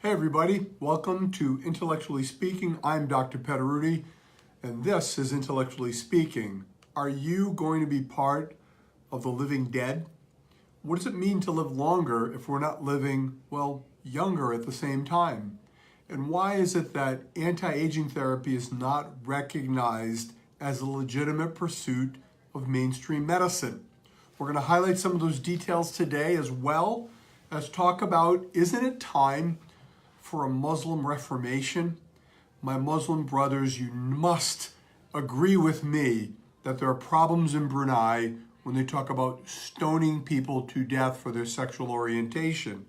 Hey everybody, welcome to Intellectually Speaking. I'm Dr. Petteruti, and this is Intellectually Speaking. Are you going to be part of the living dead? What does it mean to live longer if we're not living, well, younger at the same time? And why is it that anti-aging therapy is not recognized as a legitimate pursuit of mainstream medicine? We're going to highlight some of those details today, as well as talk about, isn't it time for a Muslim reformation? My Muslim brothers, you must agree with me that there are problems in Brunei when they talk about stoning people to death for their sexual orientation.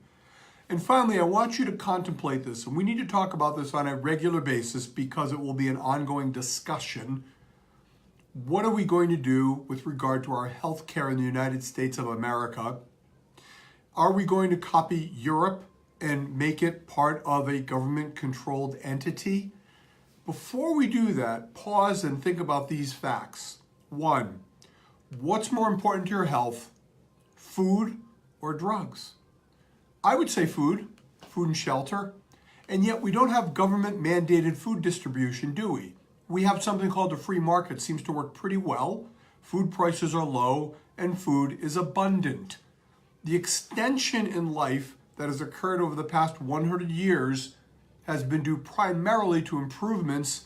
And finally, I want you to contemplate this, and we need to talk about this on a regular basis because it will be an ongoing discussion. What are we going to do with regard to our health care in the United States of America? Are we going to copy Europe and make it part of a government-controlled entity? Before we do that, pause and think about these facts. 1, what's more important to your health, food or drugs? I would say food and shelter, and yet we don't have government-mandated food distribution, do we? We have something called the free market. Seems to work pretty well. Food prices are low and food is abundant. The extension in life that has occurred over the past 100 years has been due primarily to improvements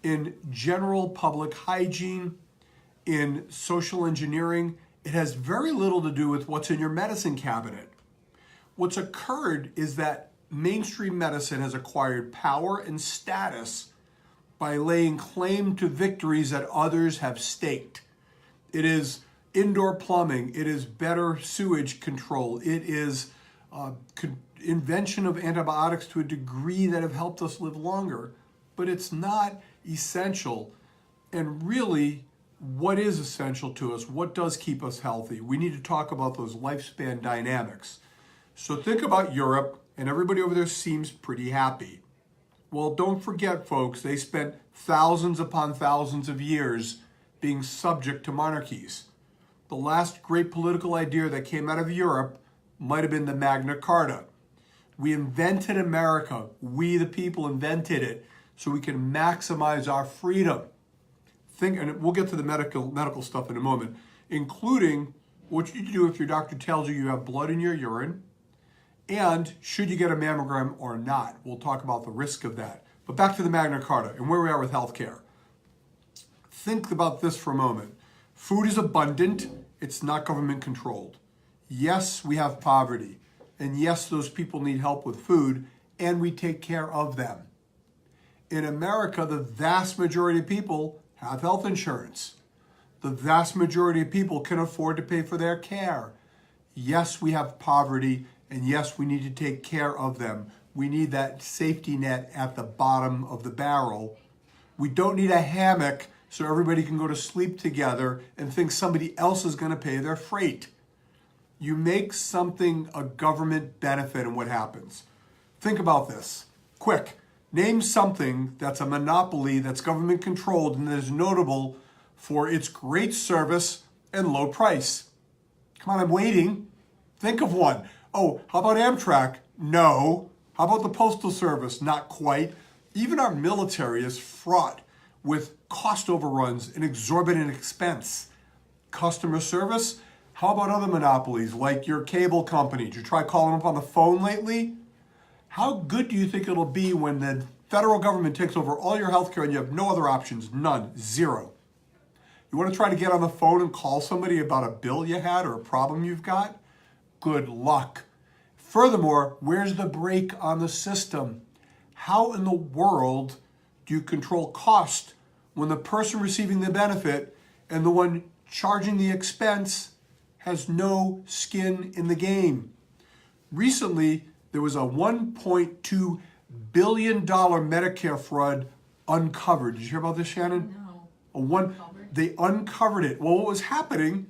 in general public hygiene, in social engineering. It has very little to do with what's in your medicine cabinet. What's occurred is that mainstream medicine has acquired power and status by laying claim to victories that others have staked. It is indoor plumbing, it is better sewage control, it is invention of antibiotics to a degree that have helped us live longer, but it's not essential. And really, what is essential to us? What does keep us healthy? We need to talk about those lifespan dynamics. So think about Europe, and everybody over there seems pretty happy. Well, don't forget, folks, they spent thousands upon thousands of years being subject to monarchies. The last great political idea that came out of Europe might have been the Magna Carta. We invented America. We, the people, invented it so we can maximize our freedom. And we'll get to the medical stuff in a moment, including what you do if your doctor tells you you have blood in your urine, and should you get a mammogram or not. We'll talk about the risk of that. But back to the Magna Carta and where we are with healthcare. Think about this for a moment. Food is abundant. It's not government controlled. Yes, we have poverty. And yes, those people need help with food, and we take care of them. In America, the vast majority of people have health insurance. The vast majority of people can afford to pay for their care. Yes, we have poverty, and yes, we need to take care of them. We need that safety net at the bottom of the barrel. We don't need a hammock so everybody can go to sleep together and think somebody else is going to pay their freight. You make something a government benefit, and what happens? Think about this. Quick, name something that's a monopoly that's government controlled and that is notable for its great service and low price. Come on, I'm waiting. Think of one. Oh, how about Amtrak? No. How about the Postal Service? Not quite. Even our military is fraught with cost overruns and exorbitant expense. Customer service? How about other monopolies like your cable company? Did you try calling up on the phone lately? How good do you think it'll be when the federal government takes over all your healthcare and you have no other options? None. Zero. You want to try to get on the phone and call somebody about a bill you had or a problem you've got? Good luck. Furthermore, where's the brake on the system? How in the world do you control cost when the person receiving the benefit and the one charging the expense has no skin in the game? Recently, there was a $1.2 billion Medicare fraud uncovered. Did you hear about this, Shannon? No. They uncovered it. Well, what was happening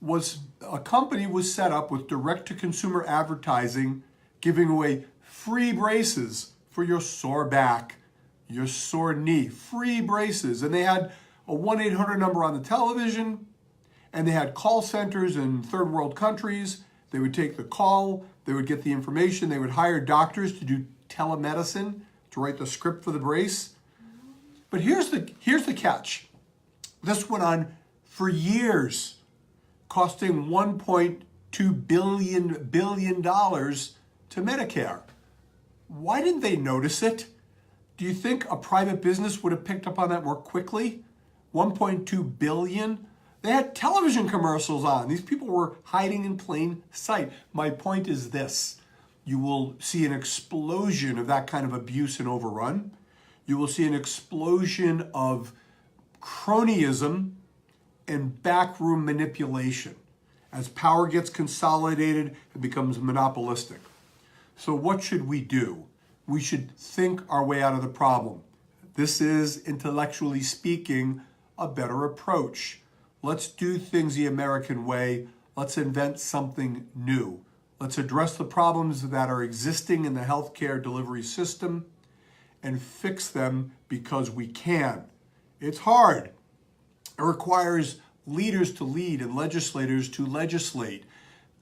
was a company was set up with direct-to-consumer advertising, giving away free braces for your sore back, your sore knee, free braces. And they had a 1-800 number on the television, and they had call centers in third world countries. They would take the call, they would get the information, they would hire doctors to do telemedicine to write the script for the brace. But here's the catch. This went on for years, costing $1.2 billion to Medicare. Why didn't they notice it? Do you think a private business would have picked up on that more quickly? 1.2 billion? They had television commercials on. These people were hiding in plain sight. My point is this. You will see an explosion of that kind of abuse and overrun. You will see an explosion of cronyism and backroom manipulation as power gets consolidated and becomes monopolistic. So what should we do? We should think our way out of the problem. This is, intellectually speaking, a better approach. Let's do things the American way. Let's invent something new. Let's address the problems that are existing in the healthcare delivery system and fix them because we can. It's hard. It requires leaders to lead and legislators to legislate.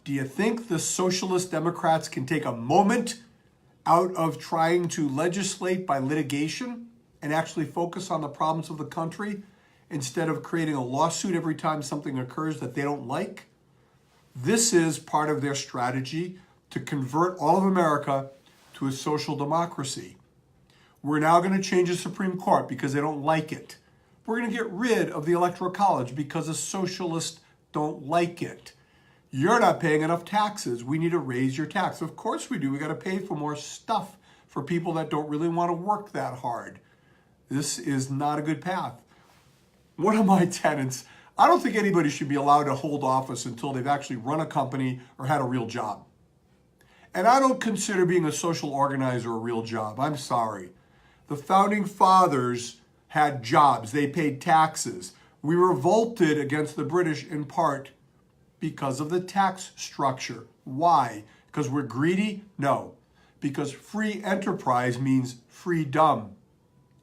Do you think the socialist Democrats can take a moment out of trying to legislate by litigation and actually focus on the problems of the country instead of creating a lawsuit every time something occurs that they don't like? This is part of their strategy to convert all of America to a social democracy. We're now going to change the Supreme Court because they don't like it. We're going to get rid of the Electoral College because the socialists don't like it. You're not paying enough taxes. We need to raise your tax. Of course we do. We got to pay for more stuff for people that don't really want to work that hard. This is not a good path. One of my tenets, I don't think anybody should be allowed to hold office until they've actually run a company or had a real job. And I don't consider being a social organizer a real job. I'm sorry. The founding fathers had jobs. They paid taxes. We revolted against the British in part because of the tax structure. Why? Because we're greedy? No. Because free enterprise means freedom.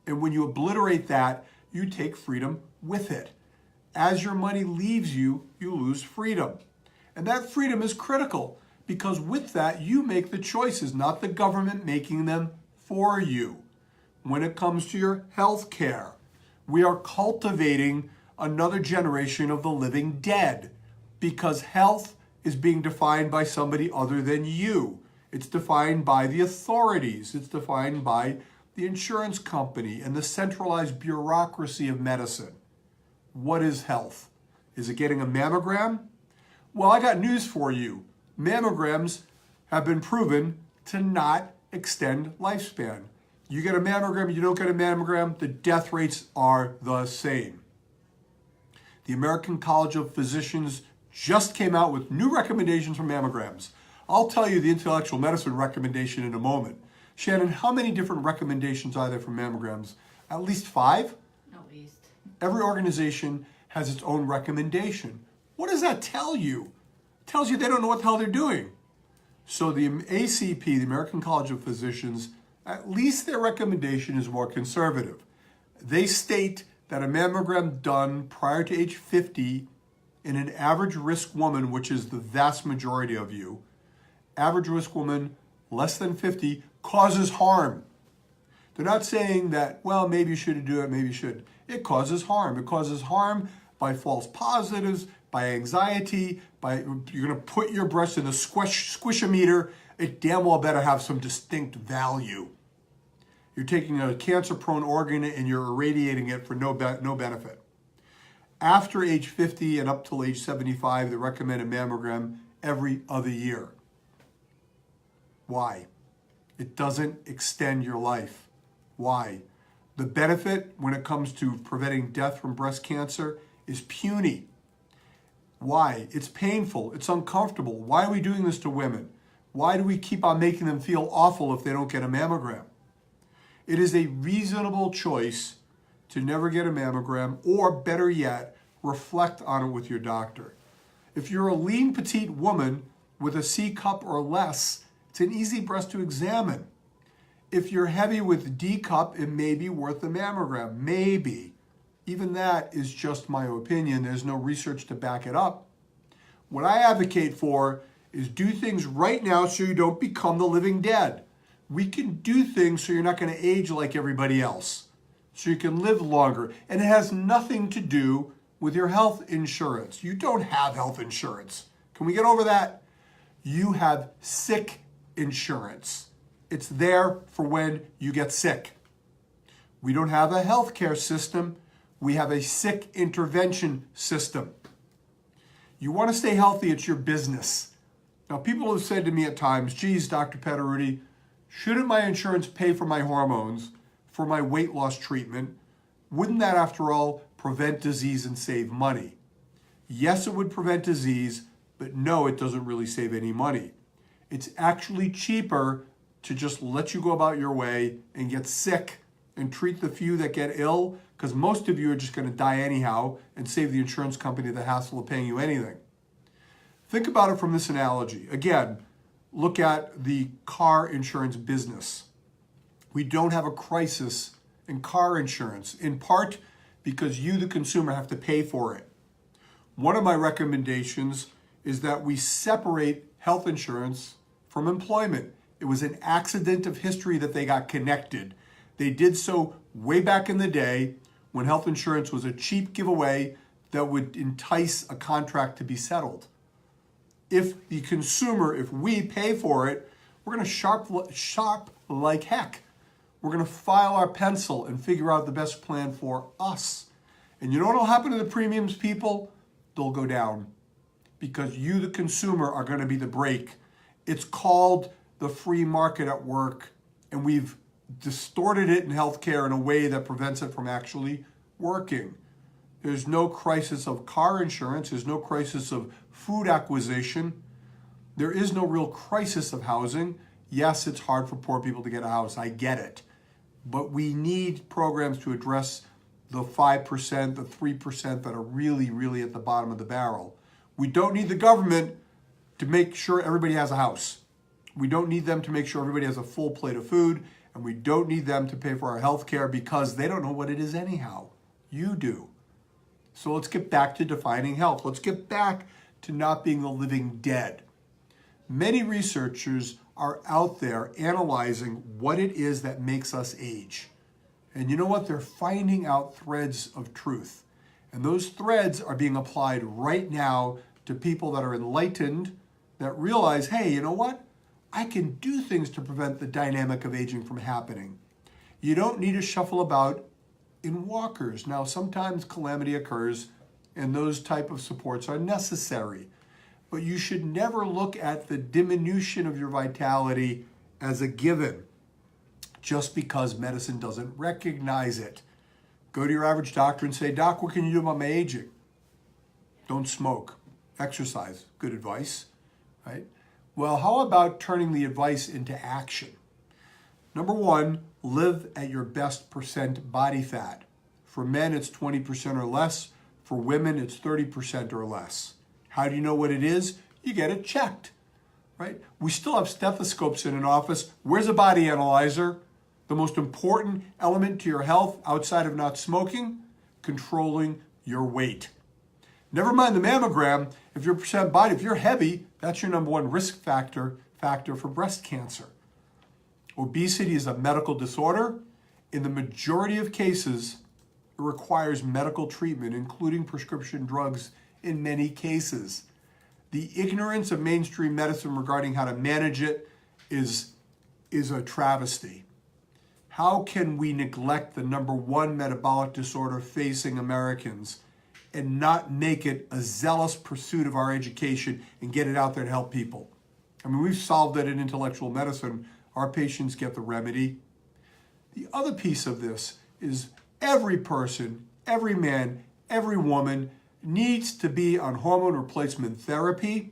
And when you obliterate that, you take freedom with it. As your money leaves you, you lose freedom. And that freedom is critical because with that, you make the choices, not the government making them for you. When it comes to your health care, we are cultivating another generation of the living dead because health is being defined by somebody other than you. It's defined by the authorities. It's defined by the insurance company and the centralized bureaucracy of medicine. What is health? Is it getting a mammogram? Well, I got news for you. Mammograms have been proven to not extend lifespan. You get a mammogram, you don't get a mammogram, the death rates are the same. The American College of Physicians just came out with new recommendations for mammograms. I'll tell you the intellectual medicine recommendation in a moment. Shannon, how many different recommendations are there for mammograms? At least 5? At least. Every organization has its own recommendation. What does that tell you? It tells you they don't know what the hell they're doing. So the ACP, the American College of Physicians, at least their recommendation is more conservative. They state that a mammogram done prior to age 50 in an average risk woman, which is the vast majority of you, average risk woman less than 50, causes harm. They're not saying that, well, maybe you should do it, maybe you should. It causes harm. It causes harm by false positives, by anxiety, by you're going to put your breast in a squishometer. It damn well better have some distinct value. You're taking a cancer-prone organ and you're irradiating it for no benefit. After age 50 and up till age 75, they recommend a mammogram every other year. Why? It doesn't extend your life. Why? The benefit when it comes to preventing death from breast cancer is puny. Why? It's painful. It's uncomfortable. Why are we doing this to women? Why do we keep on making them feel awful if they don't get a mammogram? It is a reasonable choice to never get a mammogram, or better yet, reflect on it with your doctor. If you're a lean, petite woman with a C cup or less, it's an easy breast to examine. If you're heavy with D cup, it may be worth a mammogram. Maybe. Even that is just my opinion. There's no research to back it up. What I advocate for is do things right now so you don't become the living dead. We can do things so you're not going to age like everybody else, so you can live longer. And it has nothing to do with your health insurance. You don't have health insurance. Can we get over that? You have sick insurance. It's there for when you get sick. We don't have a healthcare system. We have a sick intervention system. You want to stay healthy, it's your business. Now, people have said to me at times, geez, Dr. Petteruti, shouldn't my insurance pay for my hormones, for my weight loss treatment? Wouldn't that, after all, prevent disease and save money? Yes, it would prevent disease, but no, it doesn't really save any money. It's actually cheaper to just let you go about your way and get sick and treat the few that get ill, because most of you are just going to die anyhow, and save the insurance company the hassle of paying you anything. Think about it from this analogy. Again, look at the car insurance business. We don't have a crisis in car insurance, in part because you, the consumer, have to pay for it. One of my recommendations is that we separate health insurance from employment. It was an accident of history that they got connected. They did so way back in the day when health insurance was a cheap giveaway that would entice a contract to be settled. If the consumer, if we pay for it, we're going to shop like heck. We're going to file our pencil and figure out the best plan for us. And you know what will happen to the premiums, people? They'll go down because you, the consumer, are going to be the brake. It's called the free market at work, and we've distorted it in healthcare in a way that prevents it from actually working. There's no crisis of car insurance. There's no crisis of food acquisition. There is no real crisis of housing. Yes, it's hard for poor people to get a house. I get it. But we need programs to address the 5%, the 3% that are really, really at the bottom of the barrel. We don't need the government to make sure everybody has a house. We don't need them to make sure everybody has a full plate of food. And we don't need them to pay for our health care because they don't know what it is anyhow. You do. So let's get back to defining health. Let's get back to not being the living dead. Many researchers are out there analyzing what it is that makes us age. And you know what? They're finding out threads of truth. And those threads are being applied right now to people that are enlightened, that realize, hey, you know what? I can do things to prevent the dynamic of aging from happening. You don't need to shuffle about in walkers. Now, sometimes calamity occurs and those type of supports are necessary, but you should never look at the diminution of your vitality as a given just because medicine doesn't recognize it. Go to your average doctor and say, Doc, what can you do about my aging? Don't smoke, exercise, good advice, right? Well, how about turning the advice into action? Number one, live at your best percent body fat. For men, it's 20% or less. For women, it's 30% or less. How do you know what it is? You get it checked, right? We still have stethoscopes in an office. Where's a body analyzer? The most important element to your health outside of not smoking, controlling your weight. Never mind the mammogram. If you're percent body, if you're heavy, that's your number one risk factor for breast cancer. Obesity is a medical disorder. In the majority of cases, it requires medical treatment, including prescription drugs in many cases. The ignorance of mainstream medicine regarding how to manage it is a travesty. How can we neglect the number one metabolic disorder facing Americans and not make it a zealous pursuit of our education and get it out there to help people? I mean, we've solved it in intellectual medicine. Our patients get the remedy. The other piece of this is every person, every man, every woman needs to be on hormone replacement therapy.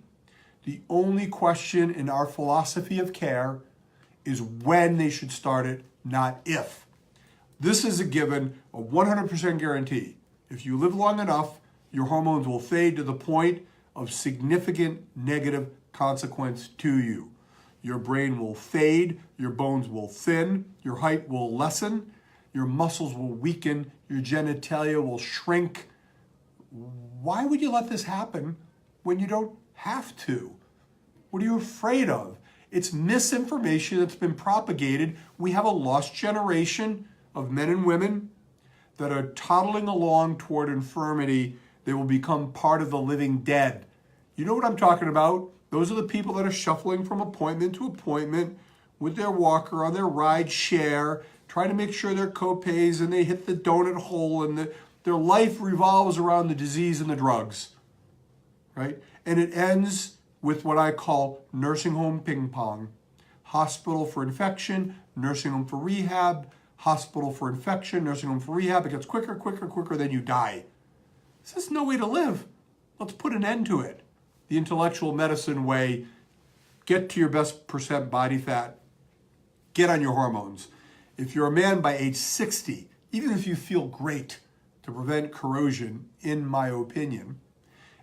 The only question in our philosophy of care is when they should start it, not if. This is a given, a 100% guarantee. If you live long enough, your hormones will fade to the point of significant negative consequence to you. Your brain will fade, your bones will thin, your height will lessen, your muscles will weaken, your genitalia will shrink. Why would you let this happen when you don't have to? What are you afraid of? It's misinformation that's been propagated. We have a lost generation of men and women that are toddling along toward infirmity. They will become part of the living dead. You know what I'm talking about? Those are the people that are shuffling from appointment to appointment with their walker on their ride share, trying to make sure their co-pays and they hit the donut hole, and their life revolves around the disease and the drugs, right? And it ends with what I call nursing home ping pong. Hospital for infection, nursing home for rehab, hospital for infection, nursing home for rehab. It gets quicker, quicker, quicker, then you die. This is no way to live. Let's put an end to it. The intellectual medicine way, get to your best percent body fat, get on your hormones. If you're a man by age 60, even if you feel great, to prevent corrosion, in my opinion,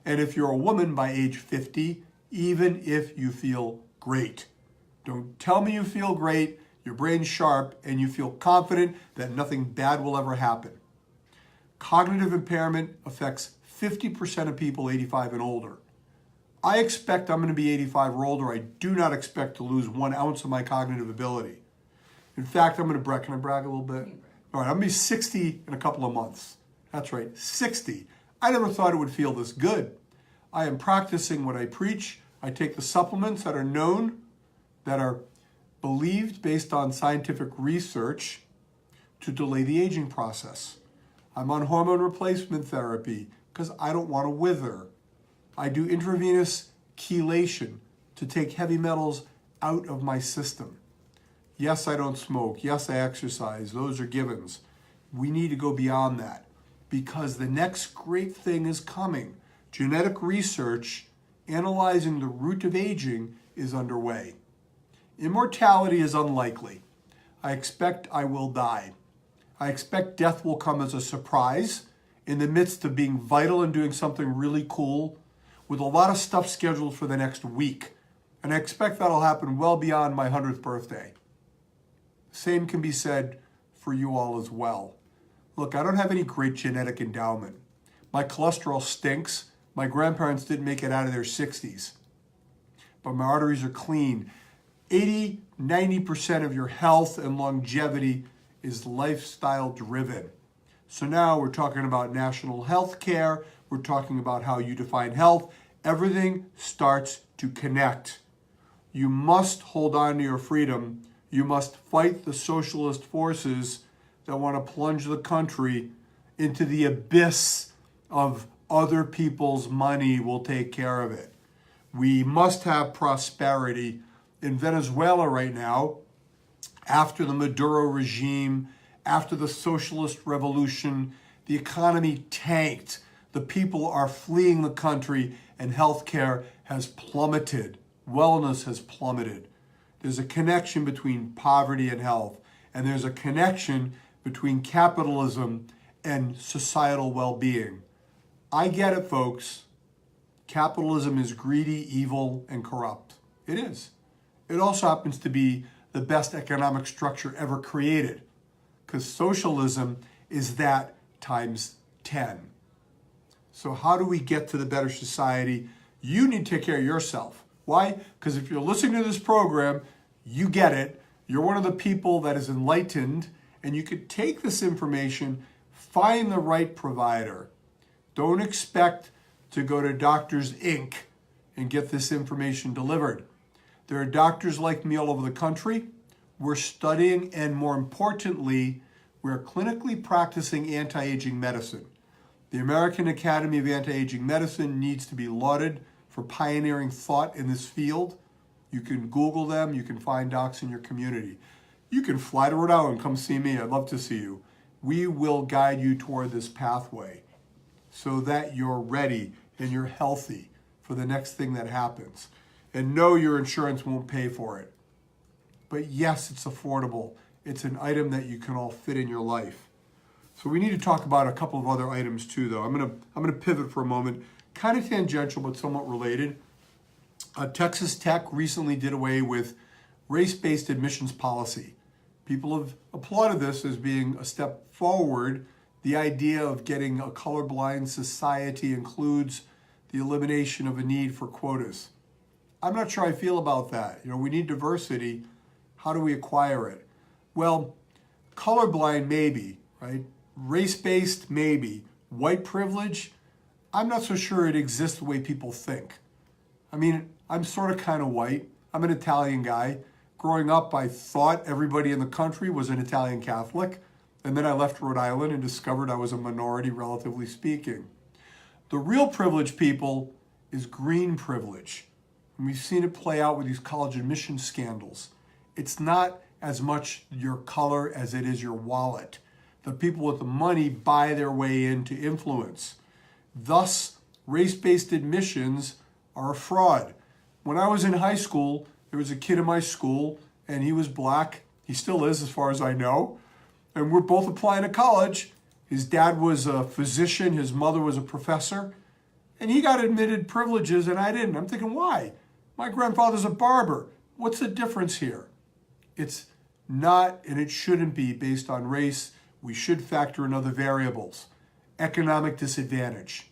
and if you're a woman by age 50, even if you feel great. Don't tell me you feel great, your brain's sharp, and you feel confident that nothing bad will ever happen. Cognitive impairment affects 50% of people 85 and older. I expect I'm going to be 85 or older. I do not expect to lose 1 ounce of my cognitive ability. In fact, I'm going to brag. Can I brag a little bit? All right, I'm going to be 60 in a couple of months. That's right, 60. I never thought it would feel this good. I am practicing what I preach. I take the supplements that are known, that are believed based on scientific research to delay the aging process. I'm on hormone replacement therapy because I don't want to wither. I do intravenous chelation to take heavy metals out of my system. Yes, I don't smoke. Yes, I exercise. Those are givens. We need to go beyond that because the next great thing is coming. Genetic research analyzing the root of aging is underway. Immortality is unlikely. I expect I will die. I expect death will come as a surprise in the midst of being vital and doing something really cool with a lot of stuff scheduled for the next week. And I expect that'll happen well beyond my 100th birthday. Same can be said for you all as well. Look, I don't have any great genetic endowment. My cholesterol stinks. My grandparents didn't make it out of their 60s. But my arteries are clean. 80, 90% of your health and longevity is lifestyle driven. So now we're talking about national health care. We're talking about how you define health. Everything starts to connect. You must hold on to your freedom. You must fight the socialist forces that want to plunge the country into the abyss of other people's money will take care of it. We must have prosperity. In Venezuela right now, after the Maduro regime, after the socialist revolution, the economy tanked. The people are fleeing the country and healthcare has plummeted. Wellness has plummeted. There's a connection between poverty and health, and there's a connection between capitalism and societal well-being. I get it, folks. Capitalism is greedy, evil, and corrupt. It is. It also happens to be the best economic structure ever created, because socialism is that times 10. So how do we get to the better society? You need to take care of yourself. Why? Because if you're listening to this program, you get it. You're one of the people that is enlightened, and you could take this information, find the right provider. Don't expect to go to Doctors Inc. and get this information delivered. There are doctors like me all over the country. We're studying, and more importantly, we're clinically practicing anti-aging medicine. The American Academy of Anti-Aging Medicine needs to be lauded for pioneering thought in this field. You can Google them. You can find docs in your community. You can fly to Rhode Island, come see me. I'd love to see you. We will guide you toward this pathway so that you're ready and you're healthy for the next thing that happens. And no, your insurance won't pay for it. But yes, it's affordable. It's an item that you can all fit in your life. So we need to talk about a couple of other items too, though. I'm gonna pivot for a moment, kind of tangential but somewhat related. Texas Tech recently did away with race-based admissions policy. People have applauded this as being a step forward. The idea of getting a colorblind society includes the elimination of a need for quotas. I'm not sure I feel about that. We need diversity. How do we acquire it? Well, colorblind, maybe, right? Race-based, maybe. White privilege, I'm not so sure it exists the way people think. I mean, I'm sort of kind of white. I'm an Italian guy. Growing up, I thought everybody in the country was an Italian Catholic. And then I left Rhode Island and discovered I was a minority, relatively speaking. The real privileged people is green privilege. And we've seen it play out with these college admission scandals. It's not as much your color as it is your wallet. The people with the money buy their way into influence. Thus, race-based admissions are a fraud. When I was in high school, there was a kid in my school, and he was black. He still is, as far as I know. And we're both applying to college. His dad was a physician. His mother was a professor. And he got admitted privileges, and I didn't. I'm thinking, why? My grandfather's a barber. What's the difference here? It's not, and it shouldn't be, based on race. We should factor in other variables. Economic disadvantage.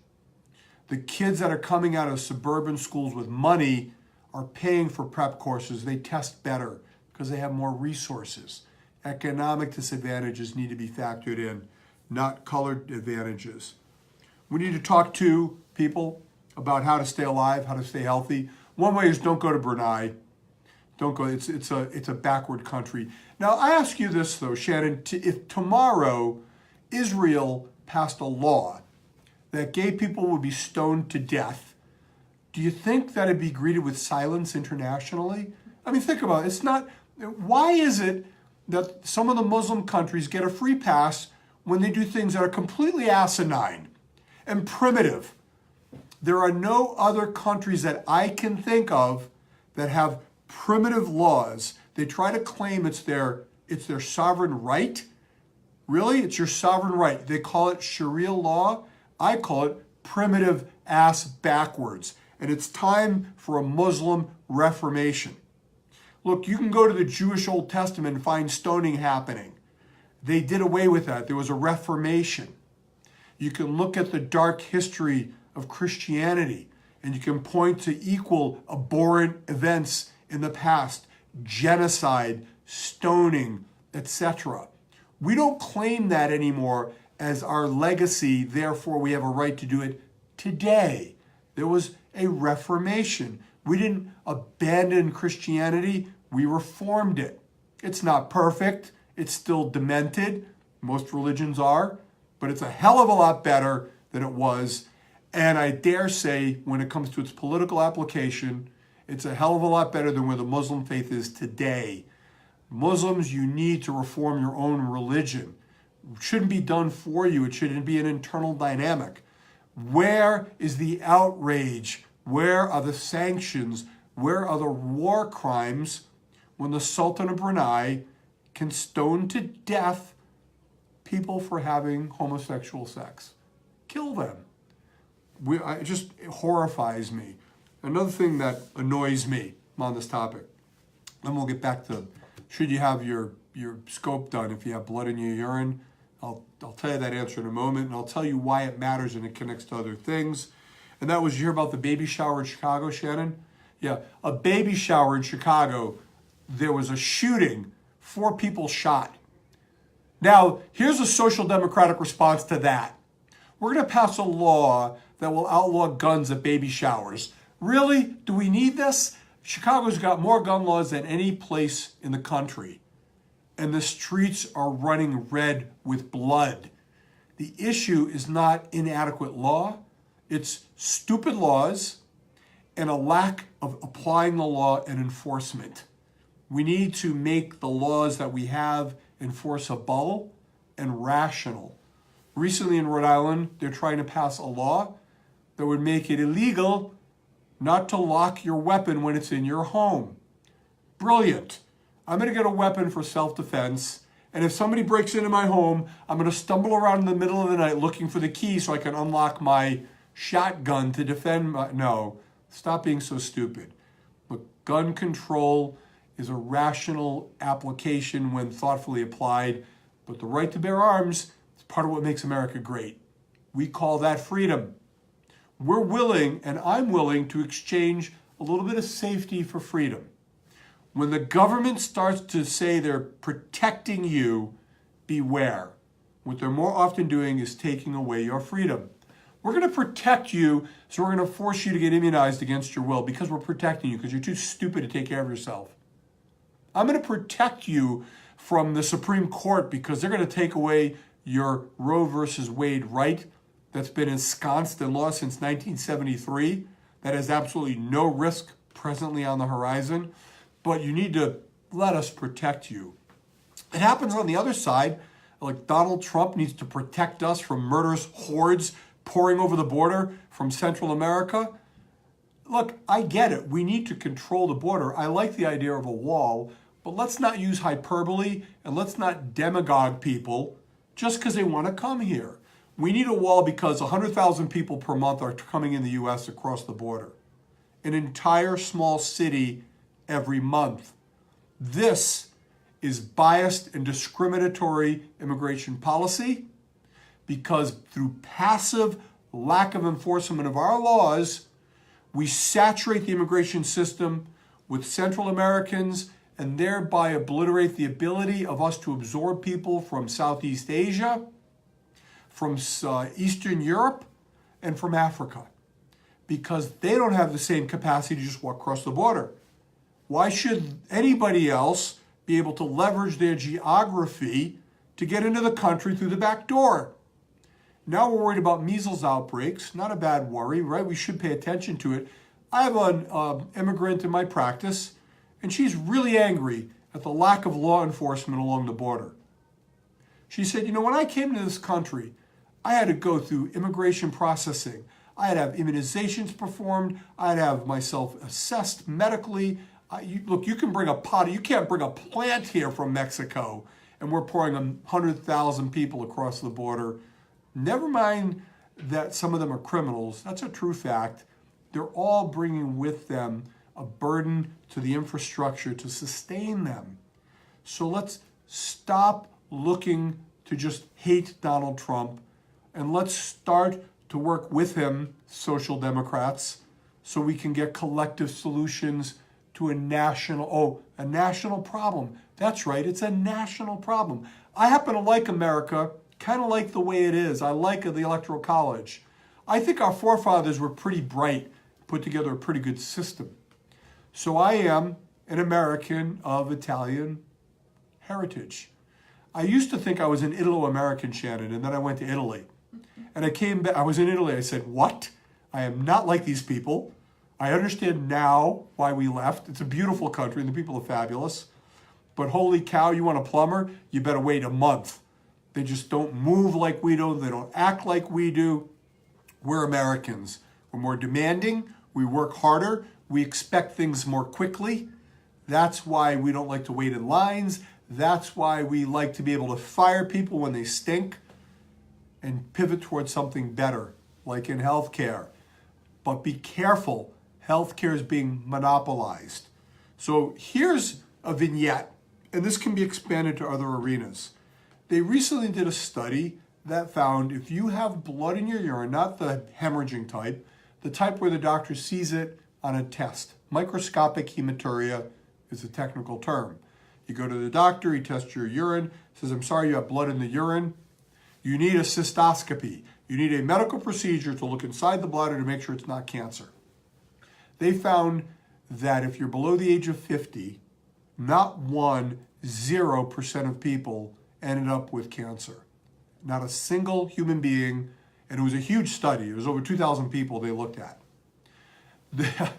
The kids that are coming out of suburban schools with money are paying for prep courses. They test better because they have more resources. Economic disadvantages need to be factored in, not colored advantages. We need to talk to people about how to stay alive, how to stay healthy. One way is don't go to Brunei. Don't go. It's a backward country. Now, I ask you this, though, Shannon. If tomorrow Israel passed a law that gay people would be stoned to death, do you think that it'd be greeted with silence internationally? I mean, think about it. It's not. Why is it that some of the Muslim countries get a free pass when they do things that are completely asinine and primitive? There are no other countries that I can think of that have primitive laws. They try to claim it's their sovereign right. Really? It's your sovereign right. They call it Sharia law. I call it primitive ass backwards. And it's time for a Muslim reformation. Look, you can go to the Jewish Old Testament and find stoning happening. They did away with that. There was a reformation. You can look at the dark history of Christianity, and you can point to equal abhorrent events in the past, genocide, stoning, etc. We don't claim that anymore as our legacy, therefore we have a right to do it today. There was a reformation. We didn't abandon Christianity, we reformed it. It's not perfect, it's still demented, most religions are, but it's a hell of a lot better than it was. And I dare say, when it comes to its political application, it's a hell of a lot better than where the Muslim faith is today. Muslims, you need to reform your own religion. It shouldn't be done for you. It shouldn't be an internal dynamic. Where is the outrage? Where are the sanctions? Where are the war crimes when the Sultan of Brunei can stone to death people for having homosexual sex? Kill them. It just horrifies me. Another thing that annoys me on this topic, and we'll get back to, should you have your scope done if you have blood in your urine? I'll tell you that answer in a moment, and I'll tell you why it matters and it connects to other things. And that was, you hear about the baby shower in Chicago, Shannon? Yeah, a baby shower in Chicago. There was a shooting, 4 people shot. Now, here's a social democratic response to that. We're going to pass a law that will outlaw guns at baby showers. Really? Do we need this? Chicago's got more gun laws than any place in the country. And the streets are running red with blood. The issue is not inadequate law. It's stupid laws and a lack of applying the law and enforcement. We need to make the laws that we have enforceable and rational. Recently in Rhode Island, they're trying to pass a law that would make it illegal not to lock your weapon when it's in your home. Brilliant. I'm going to get a weapon for self-defense, and if somebody breaks into my home, I'm going to stumble around in the middle of the night looking for the key so I can unlock my shotgun to defend my... No, stop being so stupid. Look, gun control is a rational application when thoughtfully applied, but the right to bear arms is part of what makes America great. We call that freedom. We're willing, and I'm willing, to exchange a little bit of safety for freedom. When the government starts to say they're protecting you, beware. What they're more often doing is taking away your freedom. We're going to protect you, so we're going to force you to get immunized against your will because we're protecting you, because you're too stupid to take care of yourself. I'm going to protect you from the Supreme Court because they're going to take away your Roe versus Wade right that's been ensconced in law since 1973, that has absolutely no risk presently on the horizon, but you need to let us protect you. It happens on the other side, like Donald Trump needs to protect us from murderous hordes pouring over the border from Central America. Look, I get it. We need to control the border. I like the idea of a wall, but let's not use hyperbole and let's not demagogue people just because they want to come here. We need a wall because 100,000 people per month are coming in the U.S. across the border. An entire small city every month. This is biased and discriminatory immigration policy because through passive lack of enforcement of our laws, we saturate the immigration system with Central Americans and thereby obliterate the ability of us to absorb people from Southeast Asia, from Eastern Europe, and from Africa, because they don't have the same capacity to just walk across the border. Why should anybody else be able to leverage their geography to get into the country through the back door? Now we're worried about measles outbreaks. Not a bad worry, right? We should pay attention to it. I have an immigrant in my practice, and she's really angry at the lack of law enforcement along the border. She said, you know, when I came to this country, I had to go through immigration processing. I had to have immunizations performed. I'd have myself assessed medically. Look, you can bring a pot. You can't bring a plant here from Mexico, and we're pouring 100,000 people across the border. Never mind that some of them are criminals. That's a true fact. They're all bringing with them a burden to the infrastructure to sustain them. So let's stop looking to just hate Donald Trump, and let's start to work with him, social democrats, so we can get collective solutions to a national problem. That's right, it's a national problem. I happen to like America, kind of like the way it is. I like the Electoral College. I think our forefathers were pretty bright, put together a pretty good system. So I am an American of Italian heritage. I used to think I was an Italo-American, Shannon, and then I went to Italy. And I came back, I was in Italy, I said, what? I am not like these people. I understand now why we left. It's a beautiful country and the people are fabulous. But holy cow, you want a plumber? You better wait a month. They just don't move like we do. They don't act like we do. We're Americans. We're more demanding. We work harder. We expect things more quickly. That's why we don't like to wait in lines. That's why we like to be able to fire people when they stink and pivot towards something better, like in healthcare. But be careful. Healthcare is being monopolized. So here's a vignette, and this can be expanded to other arenas. They recently did a study that found if you have blood in your urine, not the hemorrhaging type, the type where the doctor sees it on a test. Microscopic hematuria is a technical term. You go to the doctor, he tests your urine, says, I'm sorry, you have blood in the urine. You need a cystoscopy. You need a medical procedure to look inside the bladder to make sure it's not cancer. They found that if you're below the age of 50, not 0% of people ended up with cancer. Not a single human being, and it was a huge study. It was over 2,000 people they looked at. The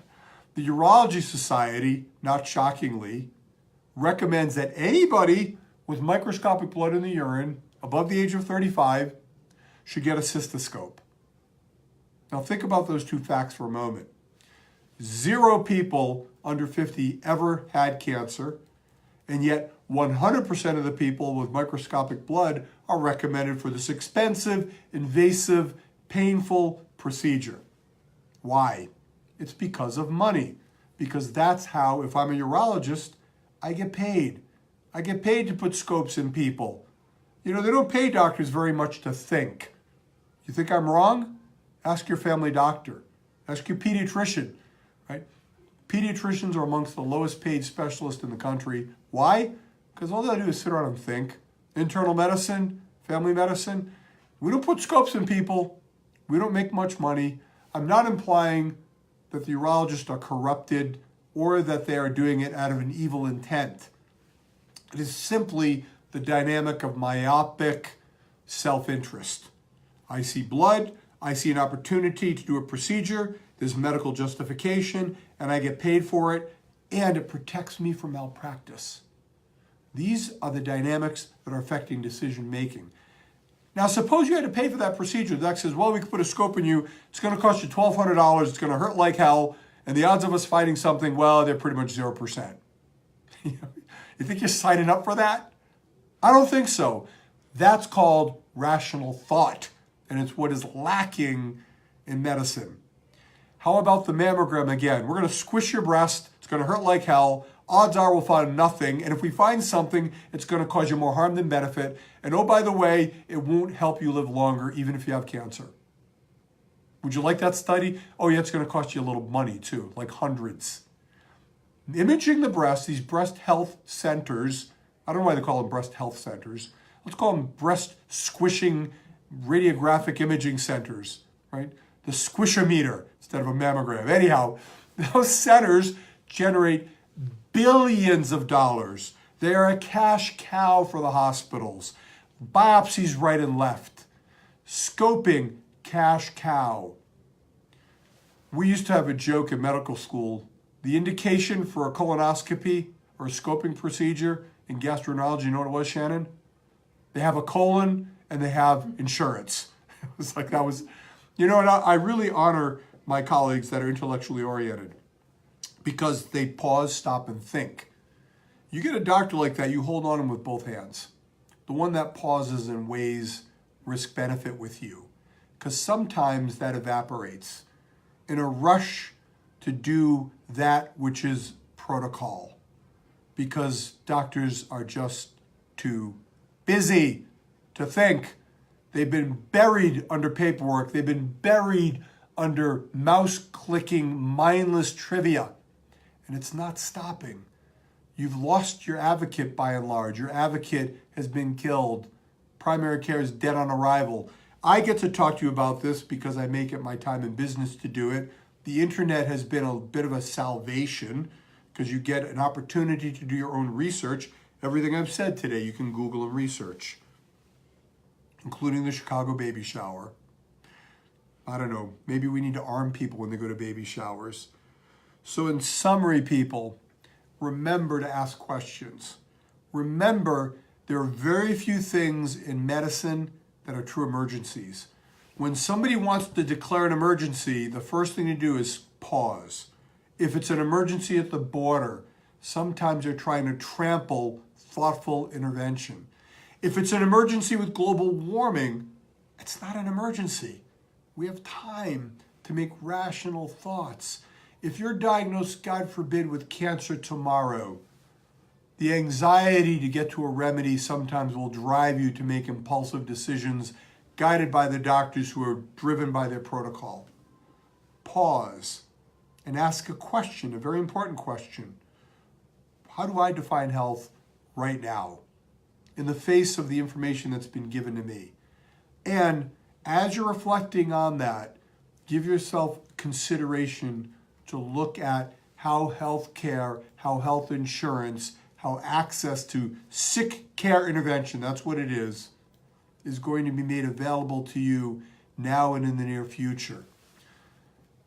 Urology Society, not shockingly, recommends that anybody with microscopic blood in the urine above the age of 35 should get a cystoscope. Now think about those two facts for a moment. 0 people under 50 ever had cancer, and yet 100% of the people with microscopic blood are recommended for this expensive, invasive, painful procedure. Why? It's because of money. Because that's how, if I'm a urologist, I get paid. I get paid to put scopes in people. You know, they don't pay doctors very much to think. You think I'm wrong? Ask your family doctor. Ask your pediatrician, right? Pediatricians are amongst the lowest paid specialists in the country. Why? Because all they do is sit around and think. Internal medicine, family medicine, we don't put scopes in people. We don't make much money. I'm not implying that the urologists are corrupted or that they are doing it out of an evil intent. It is simply the dynamic of myopic self-interest. I see blood, I see an opportunity to do a procedure, there's medical justification, and I get paid for it, and it protects me from malpractice. These are the dynamics that are affecting decision making. Now, suppose you had to pay for that procedure. The doc says, well, we could put a scope in you. It's going to cost you $1,200. It's going to hurt like hell. And the odds of us finding something, well, they're pretty much 0%. You think you're signing up for that? I don't think so. That's called rational thought. And it's what is lacking in medicine. How about the mammogram again? We're going to squish your breast. It's going to hurt like hell. Odds are we'll find nothing. And if we find something, it's going to cause you more harm than benefit. And oh, by the way, it won't help you live longer, even if you have cancer. Would you like that study? Oh, yeah, it's going to cost you a little money too, like hundreds. Imaging the breast, these breast health centers, I don't know why they call them breast health centers. Let's call them breast squishing radiographic imaging centers, right? The squishometer instead of a mammogram. Anyhow, those centers generate billions of dollars. They are a cash cow for the hospitals. Biopsies right and left. Scoping, cash cow. We used to have a joke in medical school. The indication for a colonoscopy or a scoping procedure in gastroenterology, you know what it was, Shannon? They have a colon and they have insurance. It was like that was, you know, and I really honor my colleagues that are intellectually oriented because they pause, stop, and think. You get a doctor like that, you hold on him with both hands. The one that pauses and weighs risk-benefit with you. Because sometimes that evaporates in a rush to do that which is protocol. Because doctors are just too busy to think. They've been buried under paperwork. They've been buried under mouse-clicking, mindless trivia. And it's not stopping. You've lost your advocate by and large. Your advocate has been killed. Primary care is dead on arrival. I get to talk to you about this because I make it my time in business to do it. The internet has been a bit of a salvation because you get an opportunity to do your own research. Everything I've said today, you can Google and research, including the Chicago baby shower. I don't know, maybe we need to arm people when they go to baby showers. So in summary, people, remember to ask questions. Remember, there are very few things in medicine that are true emergencies. When somebody wants to declare an emergency, the first thing to do is pause. If it's an emergency at the border, sometimes they're trying to trample thoughtful intervention. If it's an emergency with global warming, it's not an emergency. We have time to make rational thoughts. If you're diagnosed, God forbid, with cancer tomorrow, the anxiety to get to a remedy sometimes will drive you to make impulsive decisions guided by the doctors who are driven by their protocol. Pause and ask a question, a very important question. How do I define health right now in the face of the information that's been given to me? And as you're reflecting on that, give yourself consideration to look at how health care, how health insurance, how access to sick care intervention, that's what it is going to be made available to you now and in the near future.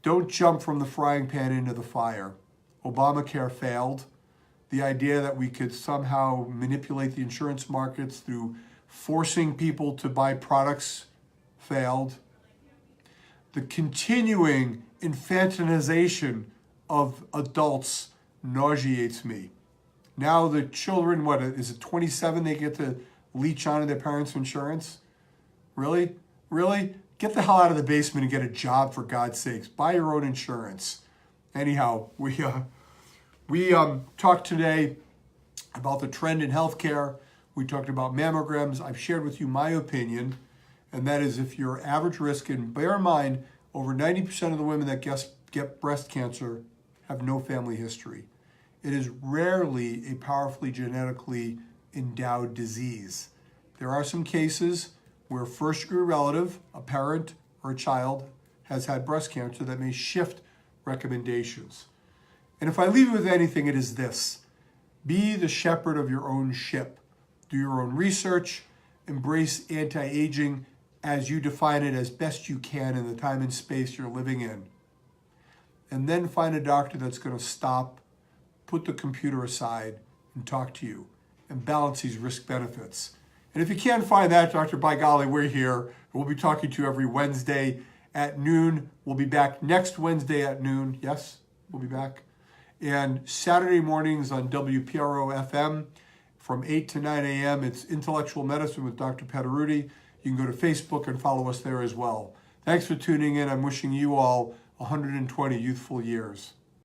Don't jump from the frying pan into the fire. Obamacare failed. The idea that we could somehow manipulate the insurance markets through forcing people to buy products failed. The continuing infantilization of adults nauseates me. Now the children, what is it, 27, they get to leech onto their parents' insurance? Really? Really? Get the hell out of the basement and get a job, for God's sakes. Buy your own insurance. Anyhow, we talked today about the trend in healthcare. We talked about mammograms. I've shared with you my opinion, and that is if you're average risk, and bear in mind, over 90% of the women that get breast cancer have no family history. It is rarely a powerfully genetically endowed disease. There are some cases where a first-degree relative, a parent or a child, has had breast cancer that may shift recommendations. And if I leave you with anything, it is this: be the shepherd of your own ship. Do your own research, embrace anti-aging as you define it as best you can in the time and space you're living in. And then find a doctor that's going to stop, put the computer aside, and talk to you and balance these risk benefits. And if you can't find that doctor, by golly, we're here. We'll be talking to you every Wednesday at noon. We'll be back next Wednesday at noon. Yes, we'll be back. And Saturday mornings on WPRO FM from 8 to 9 a.m. It's Intellectual Medicine with Dr. Petteruti. You can go to Facebook and follow us there as well. Thanks for tuning in. I'm wishing you all 120 youthful years.